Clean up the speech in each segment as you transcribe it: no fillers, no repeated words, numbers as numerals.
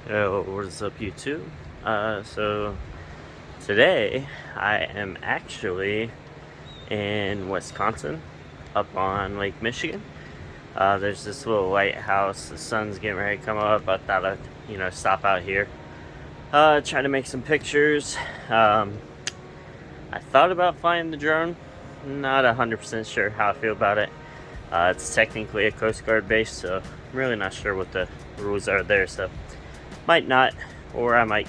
Yo, what's up, YouTube? So today I am actually in Wisconsin, up on Lake Michigan. There's this little lighthouse. The sun's getting ready to come up. I thought I'd, stop out here, try to make some pictures. I thought about flying the drone. Not 100% sure how I feel about it. It's technically a Coast Guard base, so I'm really not sure what the rules are there. So might not, or I might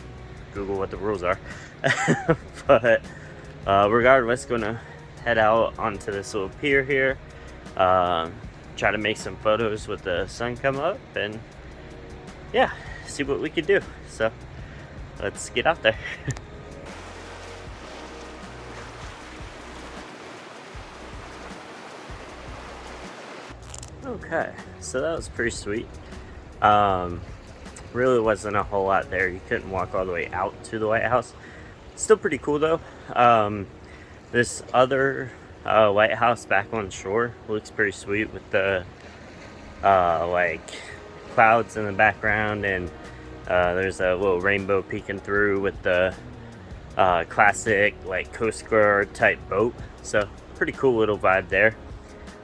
Google what the rules are. But regardless, gonna head out onto this little pier here, try to make some photos with the sun come up, and yeah, see what we could do. So let's get out there. Okay, so that was pretty sweet. Really wasn't a whole lot there. You couldn't walk all the way out to the lighthouse. Still pretty cool though. This other lighthouse back on shore looks pretty sweet with the like clouds in the background, and there's a little rainbow peeking through with the classic like Coast Guard type boat. So pretty cool little vibe there.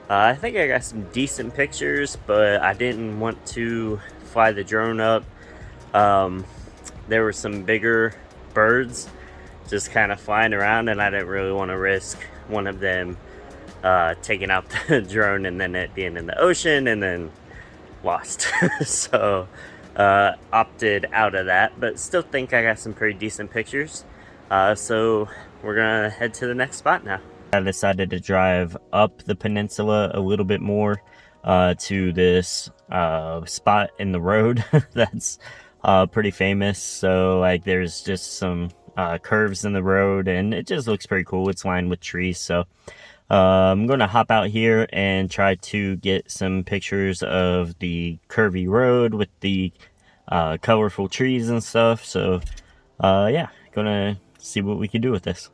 I think I got some decent pictures, but I didn't want to fly the drone up. There were some bigger birds just kind of flying around, and I didn't really want to risk one of them taking out the drone and then it being in the ocean and then lost. So opted out of that, but still think I got some pretty decent pictures. So we're gonna head to the next spot now. I decided to drive up the peninsula a little bit more to this spot in the road that's pretty famous. So like there's just some curves in the road, and it just looks pretty cool. It's lined with trees. So I'm gonna hop out here and try to get some pictures of the curvy road with the colorful trees and stuff. So yeah, gonna see what we can do with this.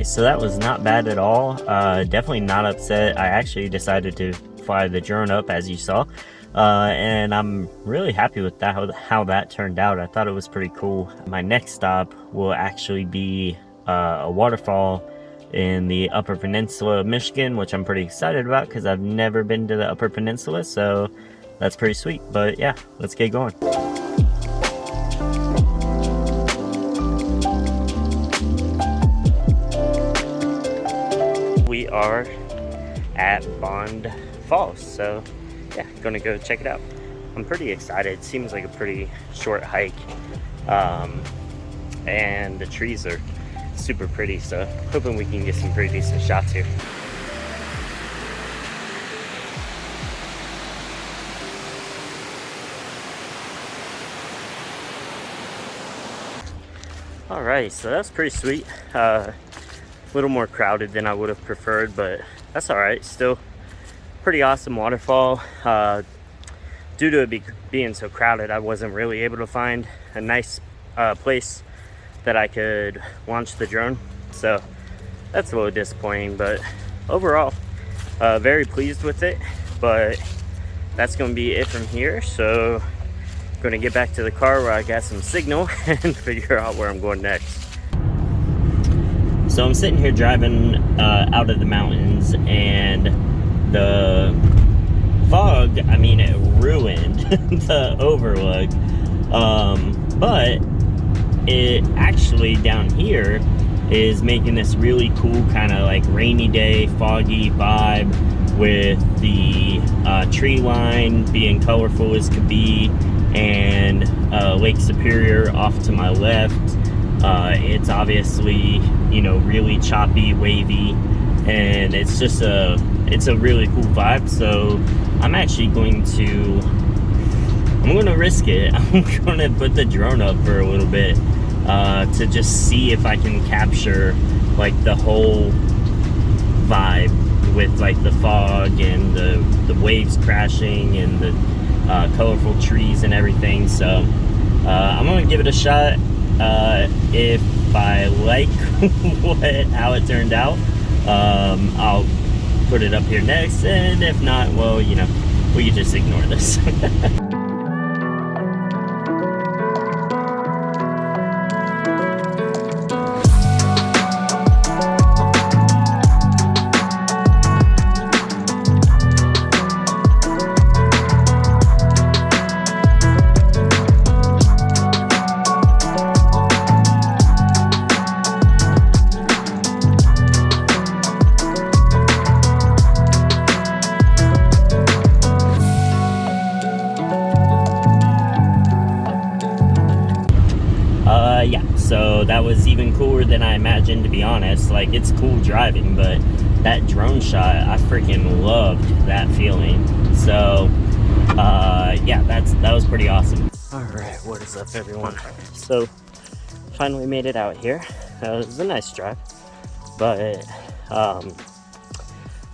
So that was not bad at all. Definitely not upset. I actually decided to fly the drone up, as you saw, and I'm really happy with that, how that turned out. I thought it was pretty cool. My next stop will actually be a waterfall in the Upper Peninsula of Michigan, which I'm pretty excited about because I've never been to the Upper Peninsula, so that's pretty sweet. But yeah, let's get going. We are at Bond Falls, so yeah, gonna go check it out. I'm pretty excited. Seems like a pretty short hike, and the trees are super pretty, so hoping we can get some pretty decent shots here. Alright, so that's pretty sweet. A little more crowded than I would have preferred, but that's alright. Still pretty awesome waterfall. Due to it being so crowded, I wasn't really able to find a nice place that I could launch the drone, so that's a little disappointing. But overall, very pleased with it. But that's gonna be it from here, so I'm gonna get back to the car where I got some signal and figure out where I'm going next. So I'm sitting here driving out of the mountains, and the fog, I mean, it ruined the overlook. But it actually down here is making this really cool kind of like rainy day, foggy vibe with the tree line being colorful as could be, and Lake Superior off to my left. It's obviously, you know, really choppy, wavy, and it's just it's a really cool vibe. So I'm actually going to risk it. I'm going to put the drone up for a little bit to just see if I can capture like the whole vibe with like the fog and the waves crashing and the colorful trees and everything. So I'm gonna give it a shot. If I like how it turned out, I'll put it up here next, and if not, well, you know, we can just ignore this. Yeah, so that was even cooler than I imagined, to be honest. Like, it's cool driving, but that drone shot, I freaking loved that feeling. So yeah, that was pretty awesome. All right, what is up, everyone? So finally made it out here. It was a nice drive, but I'm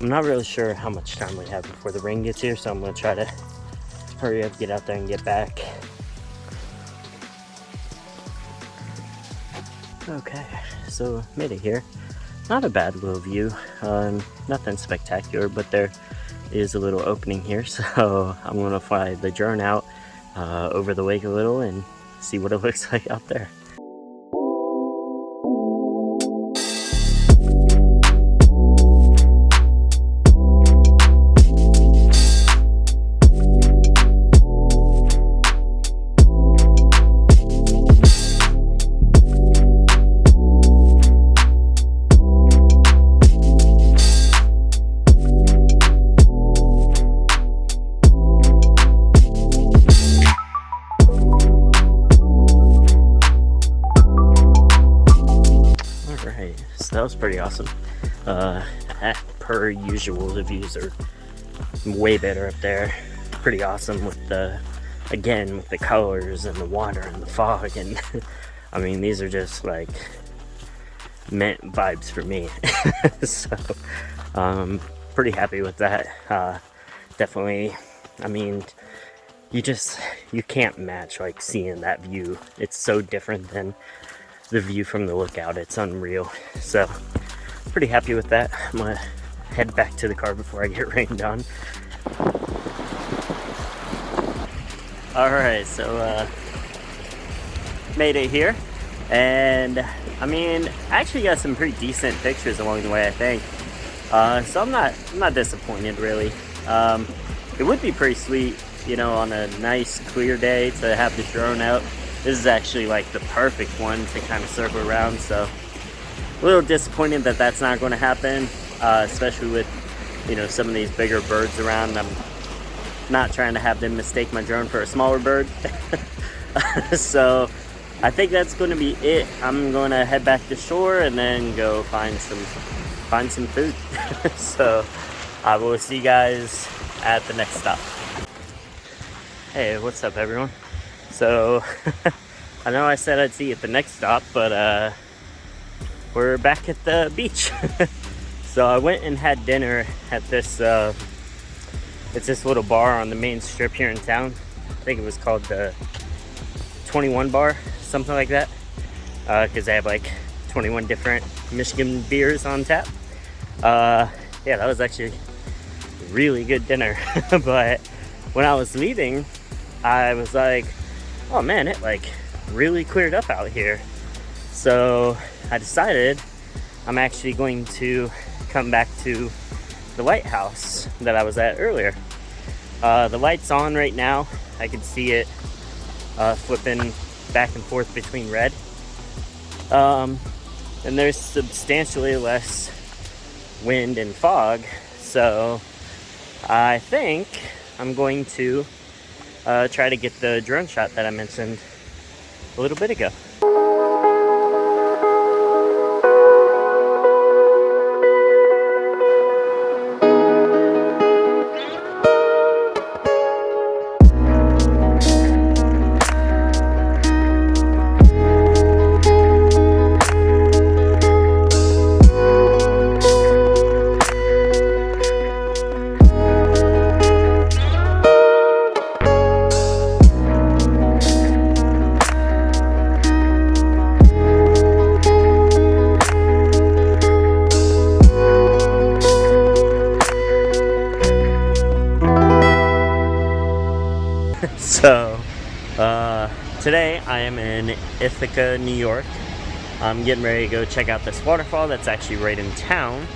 not really sure how much time we have before the rain gets here, so I'm gonna try to hurry up, get out there and get back. Okay, so made it here. Not a bad little view, nothing spectacular, but there is a little opening here, so I'm gonna fly the drone out over the lake a little and see what it looks like out there. So that was pretty awesome. Per usual, the views are way better up there. Pretty awesome with the colors and the water and the fog, and I mean, these are just like meant vibes for me. So pretty happy with that. Definitely, I mean, you can't match like seeing that view. It's so different than the view from the lookout. It's unreal. So pretty happy with that. I'm gonna head back to the car before I get rained on. All right, so made it here, and I mean, I actually got some pretty decent pictures along the way, I think. So I'm not disappointed, really. It would be pretty sweet, you know, on a nice clear day to have the drone out. This is actually like the perfect one to kind of circle around, so a little disappointed that that's not going to happen, especially with, you know, some of these bigger birds around. I'm not trying to have them mistake my drone for a smaller bird. So I think that's going to be it. I'm going to head back to shore and then go find some food. So I will see you guys at the next stop. Hey, what's up, everyone? So I know I said I'd see you at the next stop, but we're back at the beach. So I went and had dinner at this it's this little bar on the main strip here in town. I think it was called the 21 Bar, something like that, because they have like 21 different Michigan beers on tap. Yeah, that was actually a really good dinner. But when I was leaving, I was like, oh man, it like really cleared up out here. So I decided I'm actually going to come back to the lighthouse that I was at earlier. The light's on right now. I can see it flipping back and forth between red. And there's substantially less wind and fog, so I think I'm going to try to get the drone shot that I mentioned a little bit ago. So, today I am in Ithaca, New York. I'm getting ready to go check out this waterfall that's actually right in town.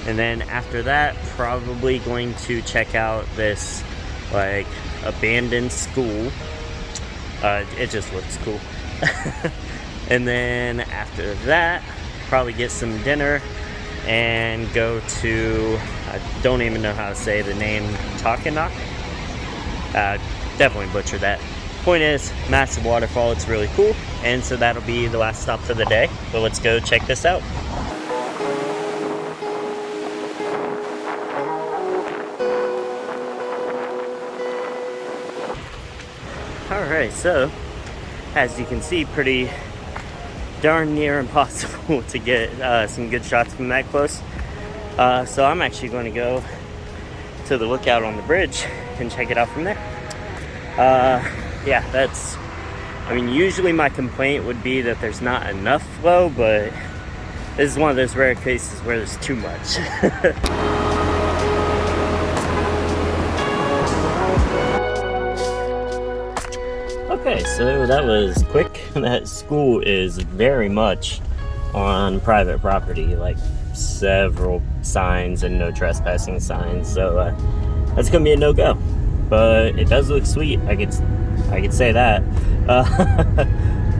And then after that, probably going to check out this, like, abandoned school. It just looks cool. And then after that, probably get some dinner and go to, I don't even know how to say the name, Takanock? Definitely butchered that. Point is, massive waterfall, it's really cool. And so that'll be the last stop for the day. So let's go check this out. Alright, so as you can see, pretty darn near impossible to get some good shots from that close. So I'm actually going to go to the lookout on the bridge and check it out from there. Yeah, that's, I mean, usually my complaint would be that there's not enough flow, but this is one of those rare cases where there's too much. Okay, so that was quick. That school is very much on private property, like several signs and no trespassing signs, so that's gonna be a no-go. But it does look sweet, I could say that.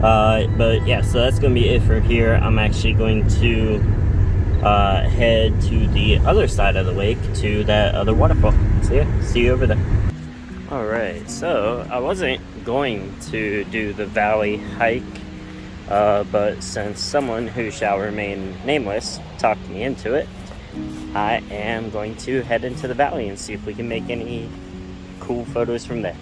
But yeah, so that's gonna be it for here. I'm actually going to head to the other side of the lake to that other waterfall. So yeah, see you over there. Alright, so I wasn't going to do the valley hike, but since someone who shall remain nameless talked me into it, I am going to head into the valley and see if we can make any cool photos from there.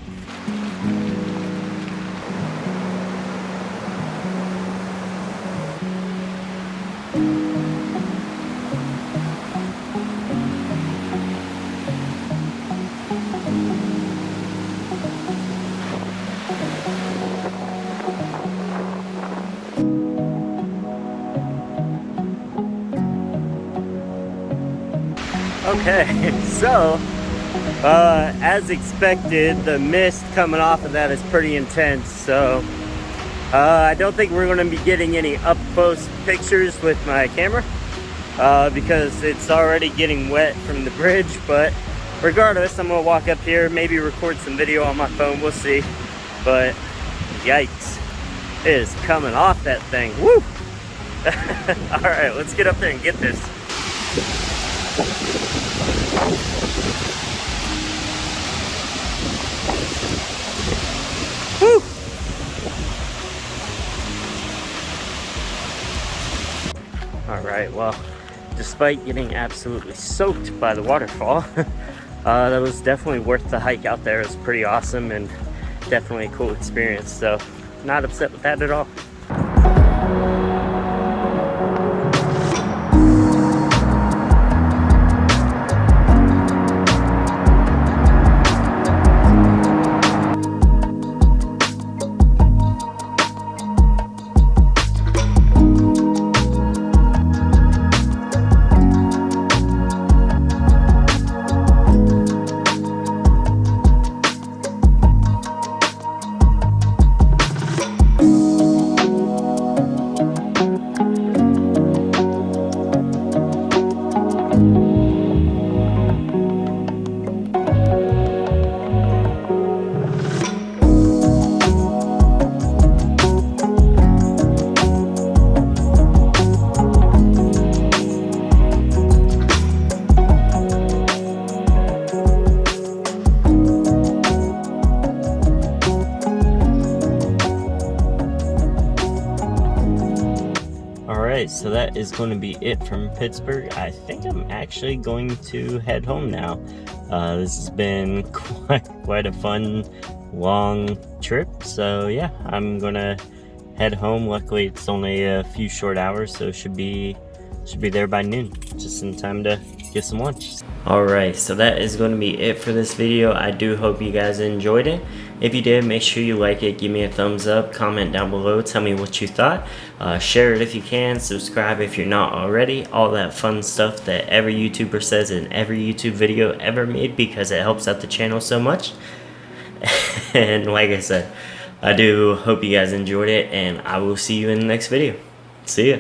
Okay, so as expected, the mist coming off of that is pretty intense, so I don't think we're going to be getting any up-close pictures with my camera because it's already getting wet from the bridge. But regardless, I'm going to walk up here, maybe record some video on my phone, we'll see. But yikes, it is coming off that thing. Woo! Alright, let's get up there and get this. Woo! Alright, well, despite getting absolutely soaked by the waterfall, that was definitely worth the hike out there. It was pretty awesome and definitely a cool experience, so not upset with that at all. Alright, so that is going to be it from Pittsburgh. I think I'm actually going to head home now. This has been quite a fun, long trip. So yeah, I'm gonna head home. Luckily, it's only a few short hours, so should be there by noon, just in time to get some lunch. Alright, so that is going to be it for this video. I do hope you guys enjoyed it. If you did, make sure you like it, give me a thumbs up, comment down below, tell me what you thought. Share it if you can, subscribe if you're not already. All that fun stuff that every YouTuber says in every YouTube video ever made, because it helps out the channel so much. And like I said, I do hope you guys enjoyed it, and I will see you in the next video. See ya.